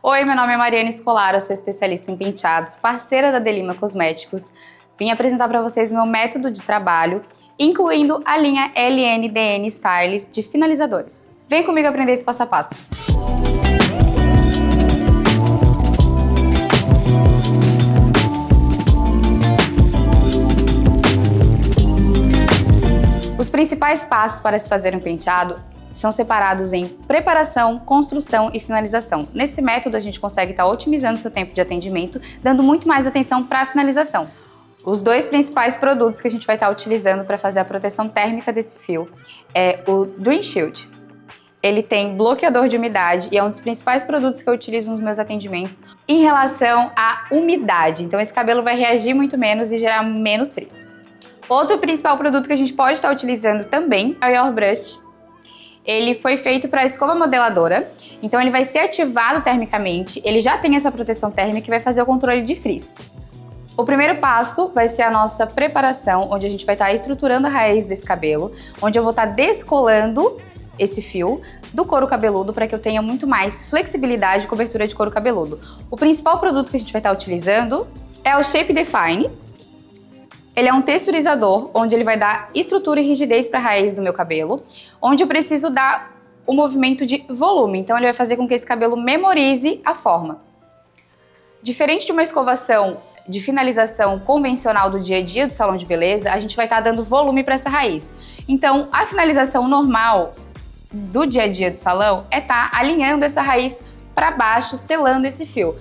Oi, meu nome é Mariana Escolar, eu sou especialista em penteados, parceira da Delima Cosméticos. Vim apresentar para vocês o meu método de trabalho, incluindo a linha LNDN Styles de finalizadores. Vem comigo aprender esse passo a passo. Os principais passos para se fazer um penteado são separados em preparação, construção e finalização. Nesse método a gente consegue estar otimizando seu tempo de atendimento, dando muito mais atenção para a finalização. Os dois principais produtos que a gente vai estar utilizando para fazer a proteção térmica desse fio é o Dream Shield. Ele tem bloqueador de umidade e é um dos principais produtos que eu utilizo nos meus atendimentos em relação à umidade. Então esse cabelo vai reagir muito menos e gerar menos frizz. Outro principal produto que a gente pode estar utilizando também é o Your Brush. Ele foi feito para escova modeladora, então ele vai ser ativado termicamente, ele já tem essa proteção térmica e vai fazer o controle de frizz. O primeiro passo vai ser a nossa preparação, onde a gente vai estar estruturando a raiz desse cabelo, onde eu vou estar descolando esse fio do couro cabeludo para que eu tenha muito mais flexibilidade e cobertura de couro cabeludo. O principal produto que a gente vai estar utilizando é o Shape Define. Ele é um texturizador, onde ele vai dar estrutura e rigidez para a raiz do meu cabelo, onde eu preciso dar o movimento de volume. Então ele vai fazer com que esse cabelo memorize a forma. Diferente de uma escovação de finalização convencional do dia a dia do salão de beleza, a gente vai estar dando volume para essa raiz. Então a finalização normal do dia a dia do salão é estar alinhando essa raiz para baixo, selando esse fio.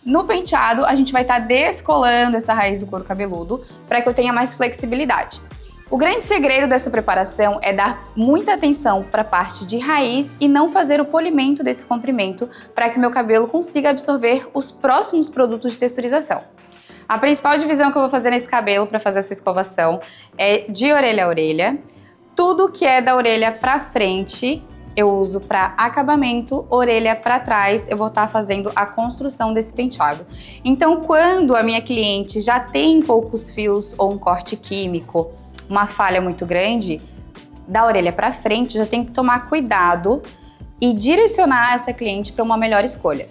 No penteado, a gente vai estar descolando essa raiz do couro cabeludo para que eu tenha mais flexibilidade. O grande segredo dessa preparação é dar muita atenção para a parte de raiz e não fazer o polimento desse comprimento para que o meu cabelo consiga absorver os próximos produtos de texturização. A principal divisão que eu vou fazer nesse cabelo para fazer essa escovação é de orelha a orelha. Tudo que é da orelha para frente eu uso para acabamento, orelha para trás, eu vou estar fazendo a construção desse penteado. Então, quando a minha cliente já tem poucos fios ou um corte químico, uma falha muito grande, da orelha para frente, já tem que tomar cuidado e direcionar essa cliente para uma melhor escolha.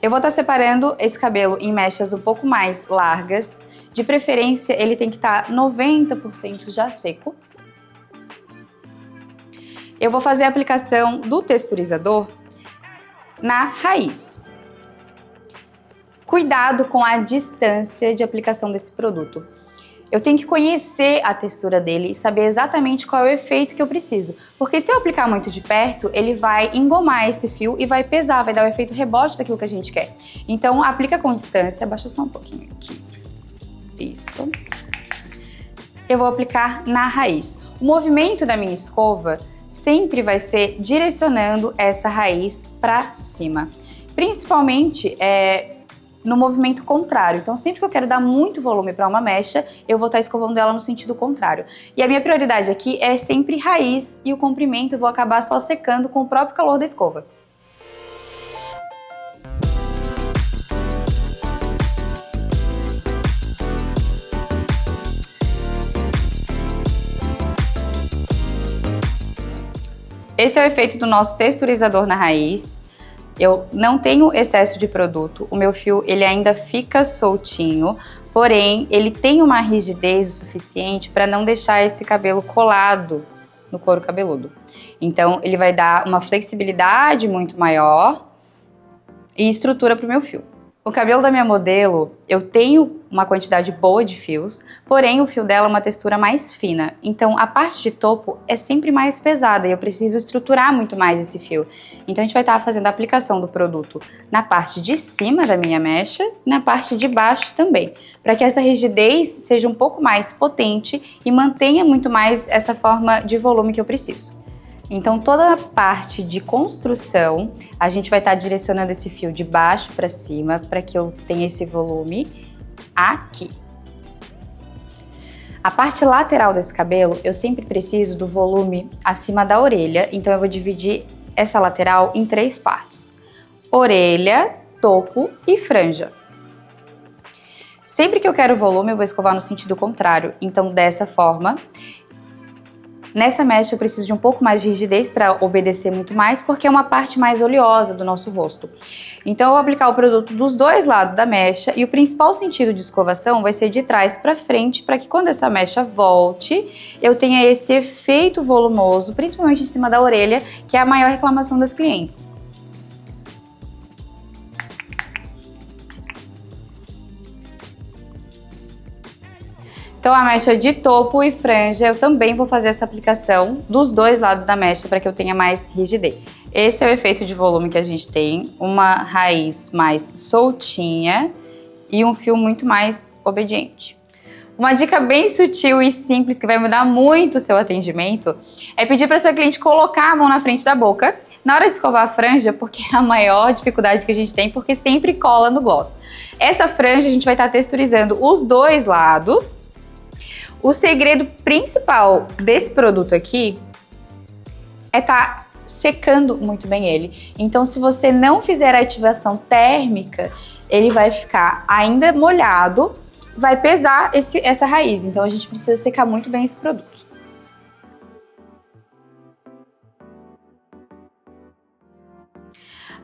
Eu vou estar separando esse cabelo em mechas um pouco mais largas, de preferência ele tem que estar 90% já seco. Eu vou fazer a aplicação do texturizador na raiz. Cuidado com a distância de aplicação desse produto. Eu tenho que conhecer a textura dele e saber exatamente qual é o efeito que eu preciso. Porque se eu aplicar muito de perto, ele vai engomar esse fio e vai pesar, vai dar o efeito rebote daquilo que a gente quer. Então aplica com distância, abaixa só um pouquinho aqui. Isso. Eu vou aplicar na raiz. O movimento da minha escova sempre vai ser direcionando essa raiz para cima, principalmente no movimento contrário. Então sempre que eu quero dar muito volume para uma mecha, eu vou estar escovando ela no sentido contrário. E a minha prioridade aqui é sempre raiz e o comprimento eu vou acabar só secando com o próprio calor da escova. Esse é o efeito do nosso texturizador na raiz. Eu não tenho excesso de produto, o meu fio ele ainda fica soltinho, porém ele tem uma rigidez o suficiente para não deixar esse cabelo colado no couro cabeludo. Então ele vai dar uma flexibilidade muito maior e estrutura para o meu fio. O cabelo da minha modelo, eu tenho uma quantidade boa de fios, porém o fio dela é uma textura mais fina. Então a parte de topo é sempre mais pesada e eu preciso estruturar muito mais esse fio. Então a gente vai estar fazendo a aplicação do produto na parte de cima da minha mecha e na parte de baixo também, para que essa rigidez seja um pouco mais potente e mantenha muito mais essa forma de volume que eu preciso. Então toda a parte de construção, a gente vai estar direcionando esse fio de baixo para cima para que eu tenha esse volume aqui. A parte lateral desse cabelo, eu sempre preciso do volume acima da orelha, então eu vou dividir essa lateral em 3 partes: orelha, topo e franja. Sempre que eu quero volume, eu vou escovar no sentido contrário, então dessa forma. Nessa mecha eu preciso de um pouco mais de rigidez para obedecer muito mais, porque é uma parte mais oleosa do nosso rosto. Então eu vou aplicar o produto dos dois lados da mecha e o principal sentido de escovação vai ser de trás para frente, para que quando essa mecha volte, eu tenha esse efeito volumoso, principalmente em cima da orelha, que é a maior reclamação das clientes. Então a mecha de topo e franja, eu também vou fazer essa aplicação dos dois lados da mecha para que eu tenha mais rigidez. Esse é o efeito de volume que a gente tem, uma raiz mais soltinha e um fio muito mais obediente. Uma dica bem sutil e simples que vai mudar muito o seu atendimento é pedir para sua cliente colocar a mão na frente da boca na hora de escovar a franja, porque é a maior dificuldade que a gente tem, porque sempre cola no gloss. Essa franja a gente vai estar texturizando os dois lados. O segredo principal desse produto aqui é estar secando muito bem ele. Então, se você não fizer a ativação térmica, ele vai ficar ainda molhado, vai pesar essa raiz. Então, a gente precisa secar muito bem esse produto.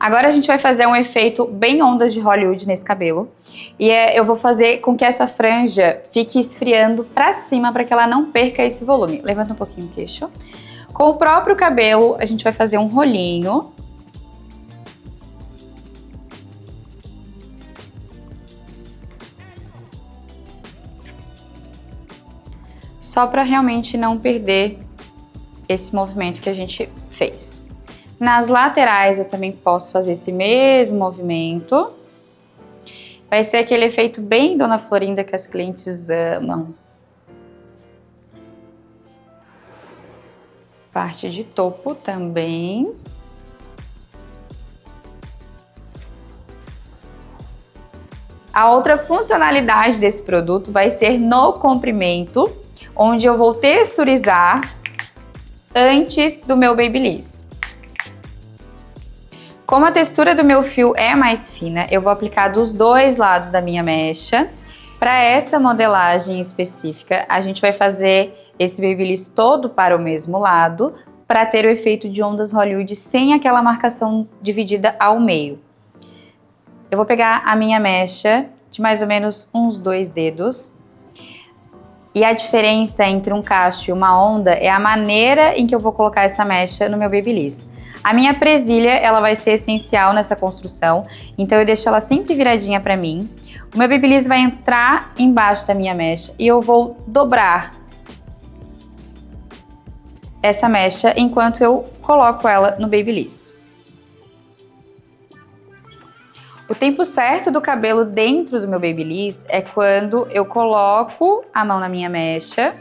Agora a gente vai fazer um efeito bem ondas de Hollywood nesse cabelo. E eu vou fazer com que essa franja fique esfriando pra cima para que ela não perca esse volume. Levanta um pouquinho o queixo. Com o próprio cabelo, a gente vai fazer um rolinho. Só para realmente não perder esse movimento que a gente fez. Nas laterais eu também posso fazer esse mesmo movimento. Vai ser aquele efeito bem Dona Florinda que as clientes amam. Parte de topo também. A outra funcionalidade desse produto vai ser no comprimento, onde eu vou texturizar antes do meu Babyliss. Como a textura do meu fio é mais fina, eu vou aplicar dos dois lados da minha mecha. Para essa modelagem específica, a gente vai fazer esse Babyliss todo para o mesmo lado, para ter o efeito de ondas Hollywood sem aquela marcação dividida ao meio. Eu vou pegar a minha mecha de mais ou menos uns 2 dedos. E a diferença entre um cacho e uma onda é a maneira em que eu vou colocar essa mecha no meu Babyliss. A minha presilha, ela vai ser essencial nessa construção, então eu deixo ela sempre viradinha para mim. O meu Babyliss vai entrar embaixo da minha mecha e eu vou dobrar essa mecha enquanto eu coloco ela no Babyliss. O tempo certo do cabelo dentro do meu Babyliss é quando eu coloco a mão na minha mecha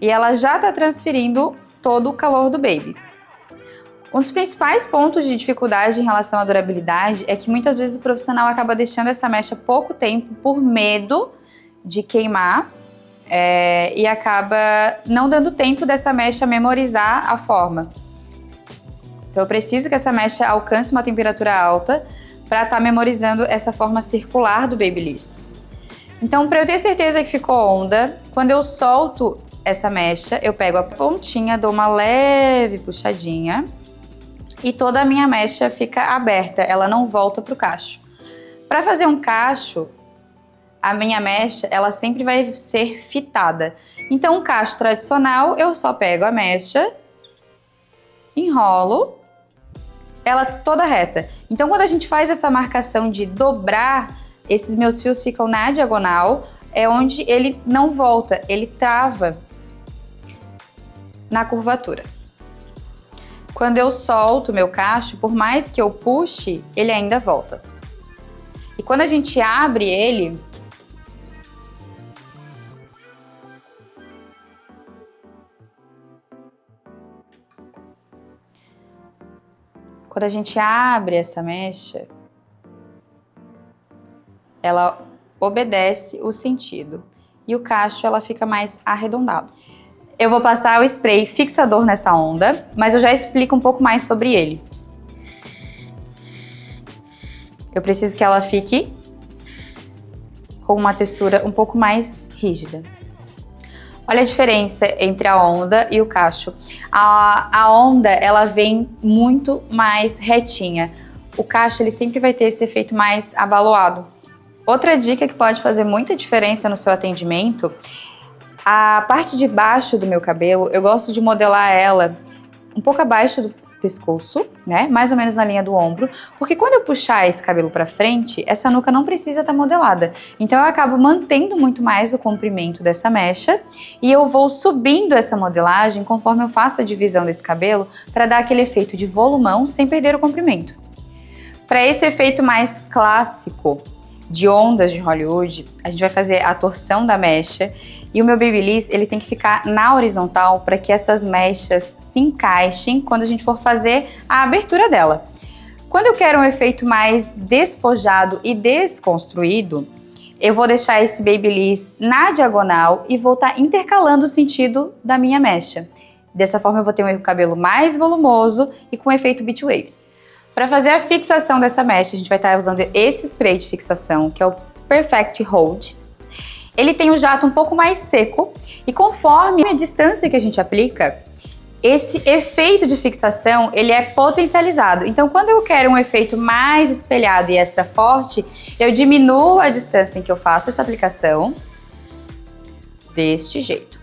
e ela já está transferindo todo o calor do baby. Um dos principais pontos de dificuldade em relação à durabilidade é que muitas vezes o profissional acaba deixando essa mecha pouco tempo por medo de queimar e acaba não dando tempo dessa mecha memorizar a forma. Então eu preciso que essa mecha alcance uma temperatura alta para estar memorizando essa forma circular do Babyliss. Então, para eu ter certeza que ficou onda, quando eu solto essa mecha, eu pego a pontinha, dou uma leve puxadinha e toda a minha mecha fica aberta, ela não volta para o cacho. Para fazer um cacho, a minha mecha, ela sempre vai ser fitada. Então, um cacho tradicional, eu só pego a mecha, enrolo, ela toda reta. Então, quando a gente faz essa marcação de dobrar, esses meus fios ficam na diagonal, é onde ele não volta, ele trava na curvatura. Quando eu solto o meu cacho, por mais que eu puxe, ele ainda volta. E quando a gente abre ele, essa mecha, ela obedece o sentido e o cacho ela fica mais arredondado. Eu vou passar o spray fixador nessa onda, mas eu já explico um pouco mais sobre ele. Eu preciso que ela fique com uma textura um pouco mais rígida. Olha a diferença entre a onda e o cacho. A onda, ela vem muito mais retinha. O cacho, ele sempre vai ter esse efeito mais abaloado. Outra dica que pode fazer muita diferença no seu atendimento, a parte de baixo do meu cabelo, eu gosto de modelar ela um pouco abaixo do pescoço, né? Mais ou menos na linha do ombro, porque quando eu puxar esse cabelo pra frente, essa nuca não precisa estar modelada. Então eu acabo mantendo muito mais o comprimento dessa mecha e eu vou subindo essa modelagem conforme eu faço a divisão desse cabelo para dar aquele efeito de volumão sem perder o comprimento. Para esse efeito mais clássico de ondas de Hollywood, a gente vai fazer a torção da mecha e o meu Babyliss, ele tem que ficar na horizontal para que essas mechas se encaixem quando a gente for fazer a abertura dela. Quando eu quero um efeito mais despojado e desconstruído, eu vou deixar esse Babyliss na diagonal e vou estar intercalando o sentido da minha mecha. Dessa forma eu vou ter um cabelo mais volumoso e com efeito beach waves. Para fazer a fixação dessa mecha, a gente vai estar usando esse spray de fixação, que é o Perfect Hold. Ele tem um jato um pouco mais seco e conforme a distância que a gente aplica, esse efeito de fixação, ele é potencializado. Então, quando eu quero um efeito mais espelhado e extra forte, eu diminuo a distância em que eu faço essa aplicação, deste jeito.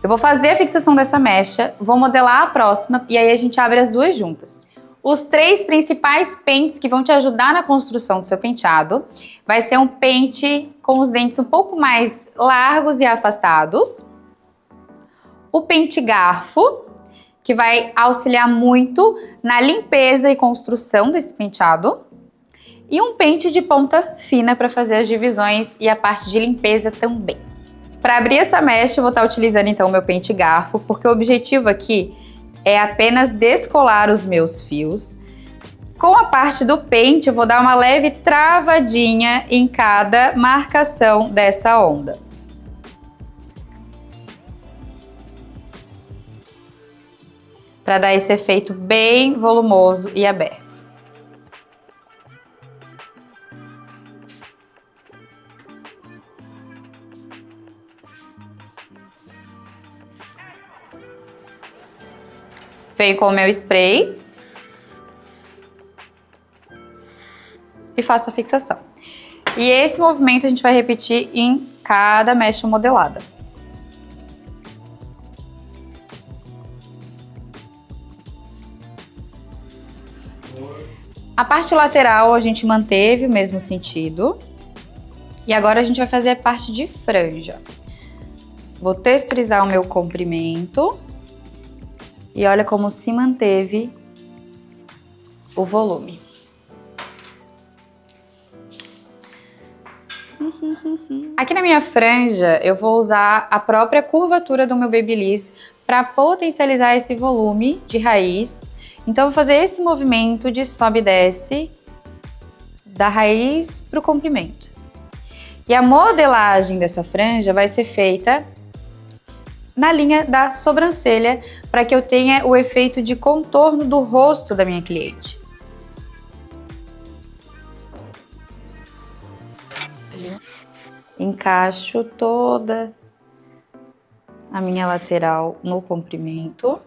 Eu vou fazer a fixação dessa mecha, vou modelar a próxima e aí a gente abre as duas juntas. Os 3 principais pentes que vão te ajudar na construção do seu penteado vai ser um pente com os dentes um pouco mais largos e afastados, o pente garfo, que vai auxiliar muito na limpeza e construção desse penteado, e um pente de ponta fina para fazer as divisões e a parte de limpeza também. Para abrir essa mecha, eu vou estar utilizando então o meu pente garfo, porque o objetivo aqui é apenas descolar os meus fios. Com a parte do pente, eu vou dar uma leve travadinha em cada marcação dessa onda. Para dar esse efeito bem volumoso e aberto. Venho com o meu spray e faço a fixação. E esse movimento a gente vai repetir em cada mecha modelada. A parte lateral a gente manteve o mesmo sentido. E agora a gente vai fazer a parte de franja. Vou texturizar o meu comprimento. E olha como se manteve o volume. Aqui na minha franja, eu vou usar a própria curvatura do meu Babyliss para potencializar esse volume de raiz. Então, eu vou fazer esse movimento de sobe e desce da raiz para o comprimento. E a modelagem dessa franja vai ser feita na linha da sobrancelha, para que eu tenha o efeito de contorno do rosto da minha cliente. Encaixo toda a minha lateral no comprimento.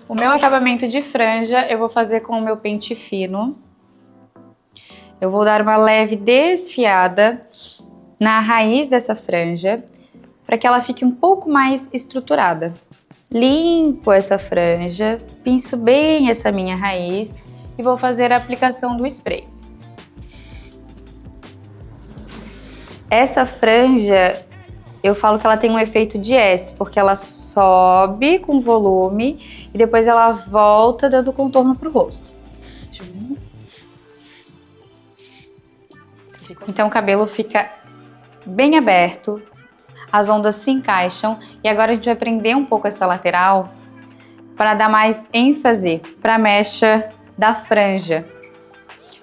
O meu acabamento de franja eu vou fazer com o meu pente fino. Eu vou dar uma leve desfiada na raiz dessa franja, para que ela fique um pouco mais estruturada. Limpo essa franja, pinço bem essa minha raiz e vou fazer a aplicação do spray. Essa franja, eu falo que ela tem um efeito de S, porque ela sobe com volume e depois ela volta dando contorno para o rosto. Então o cabelo fica bem aberto, as ondas se encaixam e agora a gente vai prender um pouco essa lateral para dar mais ênfase para a mecha da franja.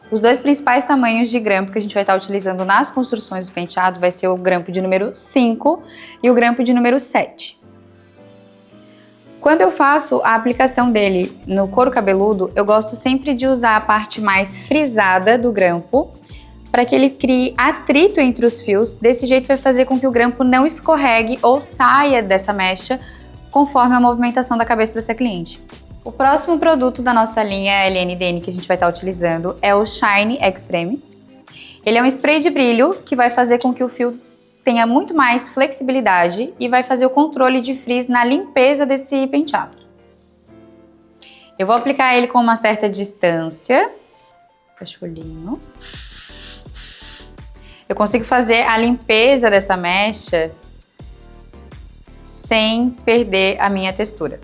Os 2 principais tamanhos de grampo que a gente vai estar utilizando nas construções do penteado vai ser o grampo de número 5 e o grampo de número 7. Quando eu faço a aplicação dele no couro cabeludo, eu gosto sempre de usar a parte mais frisada do grampo, para que ele crie atrito entre os fios. Desse jeito vai fazer com que o grampo não escorregue ou saia dessa mecha conforme a movimentação da cabeça dessa cliente. O próximo produto da nossa linha LNDN que a gente vai estar utilizando é o Shine Extreme. Ele é um spray de brilho que vai fazer com que o fio tenha muito mais flexibilidade e vai fazer o controle de frizz na limpeza desse penteado. Eu vou aplicar ele com uma certa distância. Fecha o olhinho. Eu consigo fazer a limpeza dessa mecha sem perder a minha textura.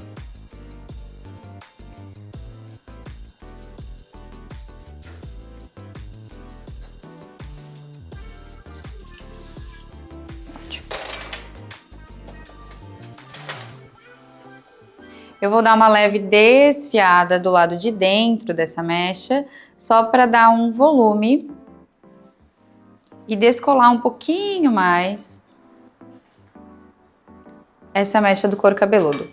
Eu vou dar uma leve desfiada do lado de dentro dessa mecha, só para dar um volume e descolar um pouquinho mais essa mecha do couro cabeludo.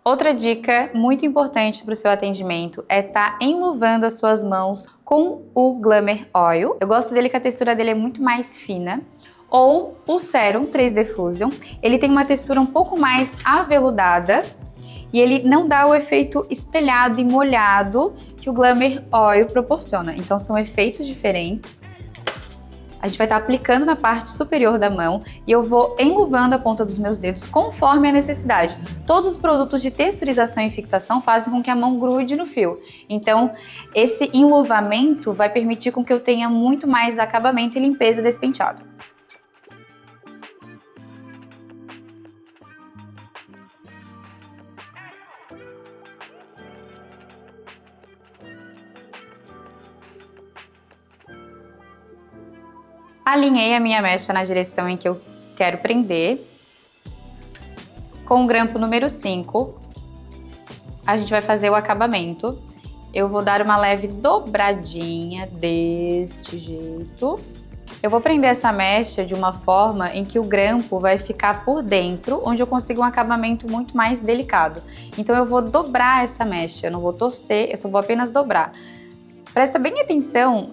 Outra dica muito importante para o seu atendimento é estar enluvando as suas mãos com o Glamour Oil. Eu gosto dele que a textura dele é muito mais fina. Ou o Serum 3D Fusion. Ele tem uma textura um pouco mais aveludada e ele não dá o efeito espelhado e molhado que o Glamour Oil proporciona. Então são efeitos diferentes. A gente vai estar aplicando na parte superior da mão e eu vou enluvando a ponta dos meus dedos conforme a necessidade. Todos os produtos de texturização e fixação fazem com que a mão grude no fio. Então, esse enluvamento vai permitir com que eu tenha muito mais acabamento e limpeza desse penteado. Alinhei a minha mecha na direção em que eu quero prender. Com o grampo número 5, a gente vai fazer o acabamento. Eu vou dar uma leve dobradinha deste jeito. Eu vou prender essa mecha de uma forma em que o grampo vai ficar por dentro, onde eu consigo um acabamento muito mais delicado. Então eu vou dobrar essa mecha, eu não vou torcer, eu só vou apenas dobrar. Presta bem atenção,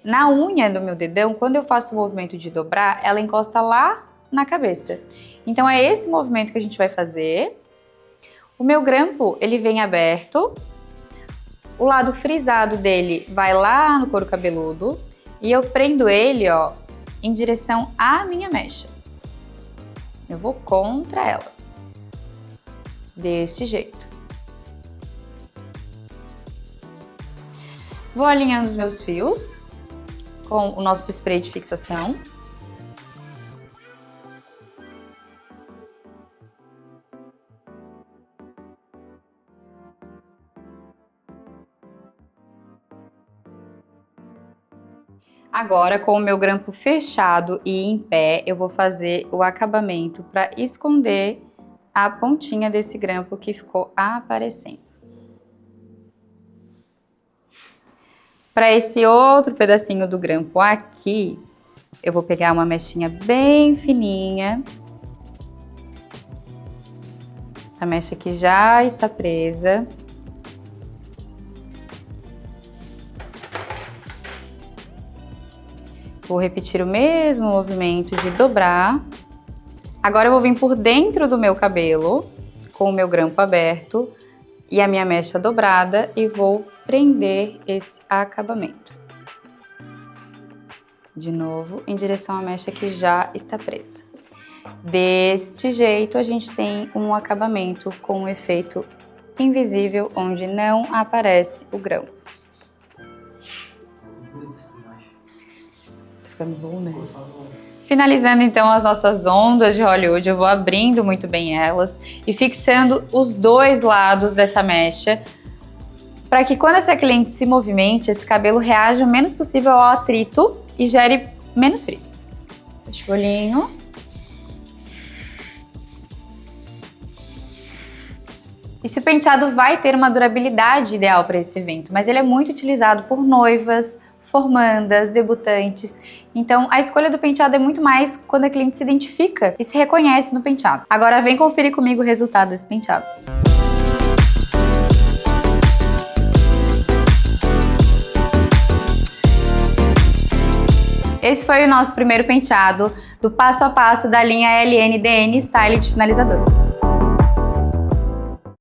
na unha do meu dedão, quando eu faço o movimento de dobrar, ela encosta lá na cabeça. Então é esse movimento que a gente vai fazer. O meu grampo, ele vem aberto, o lado frisado dele vai lá no couro cabeludo e eu prendo ele, ó, em direção à minha mecha. Eu vou contra ela, desse jeito. Vou alinhando os meus fios com o nosso spray de fixação. Agora, com o meu grampo fechado e em pé, eu vou fazer o acabamento para esconder a pontinha desse grampo que ficou aparecendo. Para esse outro pedacinho do grampo aqui, eu vou pegar uma mechinha bem fininha. A mecha que já está presa. Vou repetir o mesmo movimento de dobrar. Agora eu vou vir por dentro do meu cabelo, com o meu grampo aberto e a minha mecha dobrada e vou prender esse acabamento. De novo, em direção à mecha que já está presa. Deste jeito, a gente tem um acabamento com um efeito invisível, onde não aparece o grão. Tá ficando bom, né? Finalizando então as nossas ondas de Hollywood, eu vou abrindo muito bem elas e fixando os dois lados dessa mecha, para que quando essa cliente se movimente, esse cabelo reaja o menos possível ao atrito e gere menos frizz. Fecha o olhinho. Esse penteado vai ter uma durabilidade ideal para esse evento, mas ele é muito utilizado por noivas, formandas, debutantes. Então a escolha do penteado é muito mais quando a cliente se identifica e se reconhece no penteado. Agora vem conferir comigo o resultado desse penteado. esse foi o nosso primeiro penteado do passo a passo da linha LNDN Style de finalizadores.